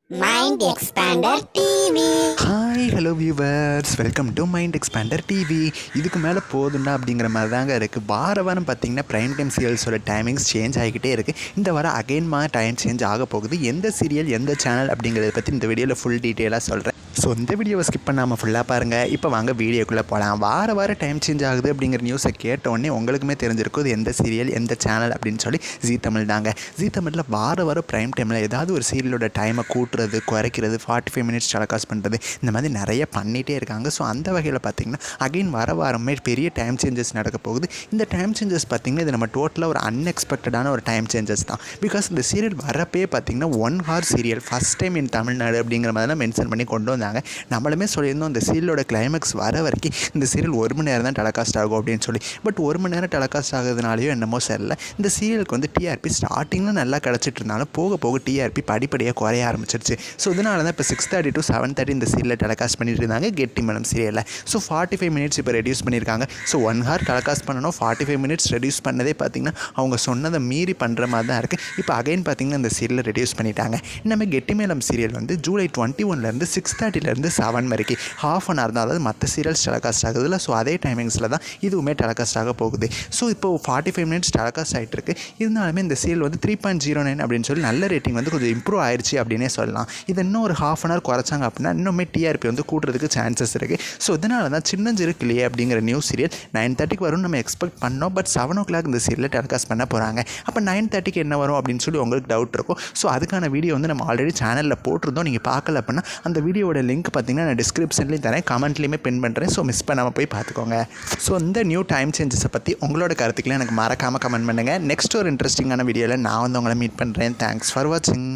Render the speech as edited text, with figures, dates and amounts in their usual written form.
Mind Expander TV. Hi hello viewers, welcome to mind expander TV. இதுக்கு மேலே போதுண்டா அப்படிங்கிற மாதிரி தாங்க இருக்குது. வாரம் பார்த்திங்கன்னா ப்ரைம் டைம் சீரியல்ஸோட டைமிங்ஸ் சேஞ்ச் ஆகிக்கிட்டே இருக்குது. இந்த வாரம் அகைன்மா டைம் சேஞ்ச் ஆக போகுது. எந்த சீரியல் எந்த சேனல் அப்படிங்கிறத பற்றி இந்த வீடியோவில் ஃபுல் டீட்டெயிலாக சொல்கிறேன். ஸோ இந்த வீடியோவை ஸ்கிப் பண்ணாமல் ஃபுல்லாக பாருங்கள். இப்போ வாங்க வீடியோக்குள்ளே போகலாம். வாரம் டைம் சேஞ்ச் ஆகுது அப்படிங்கிற நியூஸை கேட்டோடனே உங்களுக்குமே தெரிஞ்சிருக்கும் இது எந்த சீரியல் எந்த சேனல் அப்படின்னு சொல்லி. ஜீ தமிழ் தாங்க. ஜீ தமிழில் வாரம் ப்ரைம் டைமில் ஏதாவது ஒரு சீரியலோட டைமை கூட்டுறது, குறைக்கிறது, 45 மினிட்ஸ் டெலிகாஸ்ட் பண்ணுறது, இந்த மாதிரி நிறைய பண்ணிகிட்டே இருக்காங்க. ஸோ அந்த வகையில் பார்த்திங்கன்னா அகைன் வாரமே பெரிய டைம் சேஞ்சஸ் நடக்க போகுது. இந்த டைம் சேஞ்சஸ் பார்த்திங்கன்னா இது நம்ம டோட்டலாக ஒரு அன்எக்ஸ்பெக்டடான ஒரு டைம் சேஞ்சஸ் தான். பிகாஸ் இந்த சீரியல் வரப்பே பார்த்திங்கன்னா 1 hour serial first time in Tamil Nadu அப்படிங்கிற மாதிரி தான் மென்ஷன் பண்ணி கொண்டு வந்தாங்க. நம்மளுமே சொல்லியிருந்தோம் இந்த சீரியலோட கிளைமேக்ஸ் வர வரைக்கும் இந்த சீரியல் 1 மணி நேரம் தான் டெலிகாஸ்ட் ஆகும் அப்படின்னு சொல்லி. பட் 1 மணி நேரம் டெலிகாஸ்ட் ஆகுதுனாலையோ என்னமோ சரியில்லை, இந்த சீரியலுக்கு வந்து டிஆர்பி ஸ்டார்டிங்கில் நல்லா கிடச்சிட்டு இருந்தாலும் போக போக டிஆர்பி படிப்படியாக குறைய ஆரம்பிச்சிருச்சு. ஸோ இதனால தான் இப்போ 6:30 to 7:30 இந்த சீரியலை டெலிகாஸ்ட் பண்ணிட்டு இருந்தாங்க கெட்டிமலம் சீரியலில். ஸோ 45 மினிட்ஸ் இப்போ ரெடியூஸ் பண்ணியிருக்காங்க. ஸோ 1 hour டெலிகாஸ்ட் பண்ணணும், 45 மினிட்ஸ் ரெடியூஸ் பண்ணதே பார்த்திங்கன்னா அவங்க சொன்னதை மீறி பண்ணுற மாதிரி தான் இருக்குது. இப்போ அகைன் பார்த்திங்கன்னா இந்த சீரியலை ரெடியூஸ் பண்ணிட்டாங்க. இனிமேல் கெட்டிமேலம் சீரியல் வந்து ஜூலை 21 6:30 7 வரைக்கும் ½ an hour தான். அதாவது மற்ற சீரியல்ஸ் டெலிகாஸ்ட் ஆகுதுல்ல, ஸோ அதே டைமிங்ஸில் தான் இதுவுமே டெலிகாஸ்ட் ஆக போகுது. ஸோ இப்போ 45 மினிட்ஸ் டெலிகாஸ்ட் ஆகிட்டு இருக்கு. இருந்தாலுமே இந்த சீரியல் வந்து 3.09 அப்படின்னு சொல்லி நல்ல ரேட்டிங் வந்து கொஞ்சம் இம்ப்ரூவ் ஆயிடுச்சு அப்படின்னே சொல்லலாம். இது இன்னும் ஒரு ½ an hour குறைச்சாங்க அப்படின்னா இன்னுமே டிஆர்பி வந்து கூட்டுறதுக்கு சான்சஸ் இருக்குது. ஸோ இதனால தான் சின்னஞ்சிறு கிளியே அப்படிங்கிற நியூ சீரியல் 9:30 வரும் நம்ம எக்ஸ்பெக்ட் பண்ணோம். பட் 7 o'clock இந்த சீரியலை டெலிகாஸ்ட் பண்ண போகிறாங்க. அப்போ 9:30 என்ன வரும் அப்படின்னு சொல்லி உங்களுக்கு டவுட் இருக்கும். ஸோ அதுக்கான வீடியோ வந்து நம்ம ஆல்ரெடி சேனலில் போட்டிருந்தோம். நீங்கள் பார்க்கல அப்படின்னா அந்த வீடியோட லிங்க் பார்த்தீங்கன்னா நான் டிஸ்கிரிப்ஷன்லேயும் தரேன், கமெண்ட்லேயுமே பின் பண்ணுறேன். ஸோ மிஸ் பண்ணாமல் போய் பார்த்துக்கோங்க. ஸோ இந்த நியூ டைம் சேஞ்சஸை பற்றி உங்களோட கருத்துக்களை எனக்கு மறக்காமல் கமெண்ட் பண்ணுங்கள். நெக்ஸ்ட் ஒரு இன்ட்ரெஸ்டிங்கான வீடியோவில் நான் வந்து உங்களை மீட் பண்ணுறேன். தேங்க்ஸ் ஃபார் வாட்சிங்.